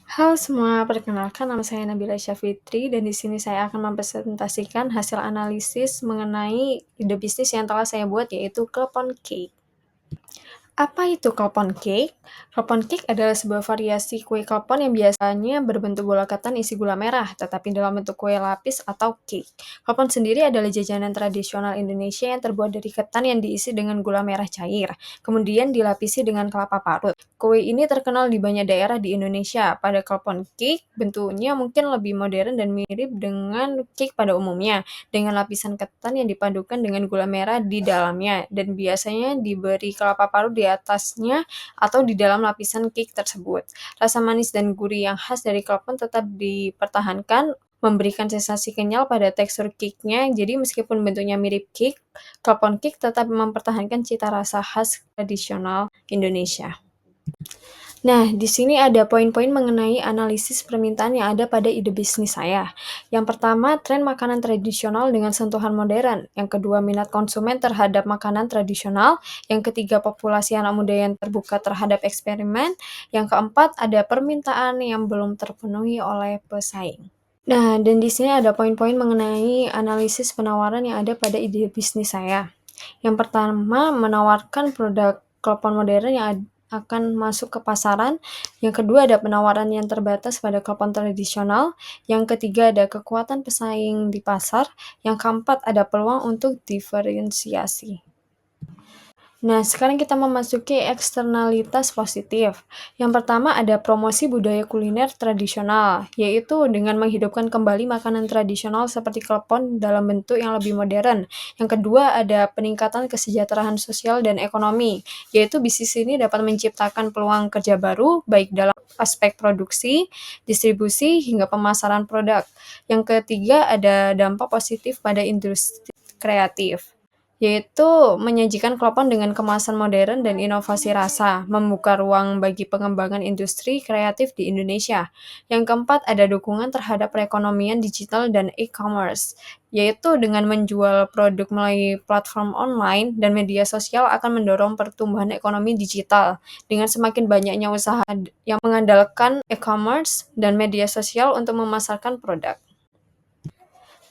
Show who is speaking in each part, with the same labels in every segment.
Speaker 1: Halo semua, perkenalkan nama saya Nabila Syafitri dan di sini saya akan mempresentasikan hasil analisis mengenai ide bisnis yang telah saya buat yaitu Klepon Cake. Apa itu klepon cake? Klepon cake adalah sebuah variasi kue klepon yang biasanya berbentuk bola ketan isi gula merah, tetapi dalam bentuk kue lapis atau cake. Klepon sendiri adalah jajanan tradisional Indonesia yang terbuat dari ketan yang diisi dengan gula merah cair, kemudian dilapisi dengan kelapa parut. Kue ini terkenal di banyak daerah di Indonesia. Pada klepon cake, bentuknya mungkin lebih modern dan mirip dengan cake pada umumnya, dengan lapisan ketan yang dipadukan dengan gula merah di dalamnya, dan biasanya diberi kelapa parut di atasnya atau di dalam lapisan cake tersebut. Rasa manis dan gurih yang khas dari klepon tetap dipertahankan, memberikan sensasi kenyal pada tekstur cake-nya. Jadi meskipun bentuknya mirip cake, klepon cake tetap mempertahankan cita rasa khas tradisional Indonesia. Nah, di sini ada poin-poin mengenai analisis permintaan yang ada pada ide bisnis saya. Yang pertama, tren makanan tradisional dengan sentuhan modern. Yang kedua, minat konsumen terhadap makanan tradisional. Yang ketiga, populasi anak muda yang terbuka terhadap eksperimen. Yang keempat, ada permintaan yang belum terpenuhi oleh pesaing. Nah, dan di sini ada poin-poin mengenai analisis penawaran yang ada pada ide bisnis saya. Yang pertama, menawarkan produk klepon modern yang akan masuk ke pasaran. Yang kedua, ada penawaran yang terbatas pada klepon tradisional. Yang ketiga, ada kekuatan pesaing di pasar. Yang keempat, ada peluang untuk diferensiasi. Nah, sekarang kita memasuki eksternalitas positif. Yang pertama ada promosi budaya kuliner tradisional, yaitu dengan menghidupkan kembali makanan tradisional seperti klepon dalam bentuk yang lebih modern. Yang kedua ada peningkatan kesejahteraan sosial dan ekonomi, yaitu bisnis ini dapat menciptakan peluang kerja baru, baik dalam aspek produksi, distribusi, hingga pemasaran produk. Yang ketiga ada dampak positif pada industri kreatif, yaitu menyajikan klepon dengan kemasan modern dan inovasi rasa, membuka ruang bagi pengembangan industri kreatif di Indonesia. Yang keempat, ada dukungan terhadap perekonomian digital dan e-commerce, yaitu dengan menjual produk melalui platform online dan media sosial akan mendorong pertumbuhan ekonomi digital, dengan semakin banyaknya usaha yang mengandalkan e-commerce dan media sosial untuk memasarkan produk.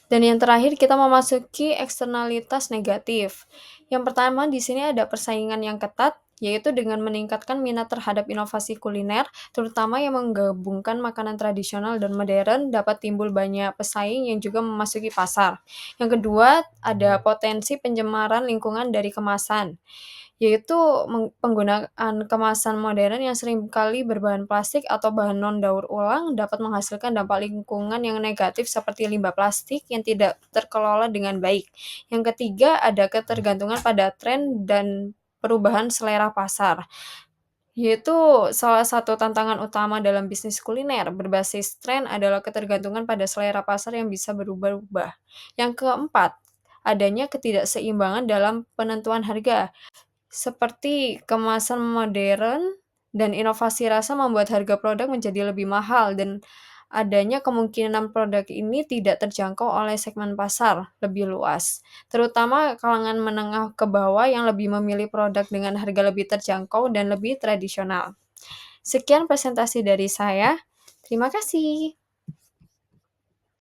Speaker 1: Dan yang terakhir kita memasuki eksternalitas negatif. Yang pertama di sini ada persaingan yang ketat, yaitu dengan meningkatkan minat terhadap inovasi kuliner, terutama yang menggabungkan makanan tradisional dan modern, dapat timbul banyak pesaing yang juga memasuki pasar. Yang kedua, ada potensi pencemaran lingkungan dari kemasan, yaitu penggunaan kemasan modern yang seringkali berbahan plastik atau bahan non-daur ulang dapat menghasilkan dampak lingkungan yang negatif seperti limbah plastik yang tidak terkelola dengan baik. Yang ketiga, ada ketergantungan pada tren dan perubahan selera pasar, yaitu salah satu tantangan utama dalam bisnis kuliner berbasis tren adalah ketergantungan pada selera pasar yang bisa berubah-ubah. Yang keempat, adanya ketidakseimbangan dalam penentuan harga, seperti kemasan modern dan inovasi rasa membuat harga produk menjadi lebih mahal, dan adanya kemungkinan produk ini tidak terjangkau oleh segmen pasar lebih luas, terutama kalangan menengah ke bawah yang lebih memilih produk dengan harga lebih terjangkau dan lebih tradisional. Sekian presentasi dari saya. Terima kasih.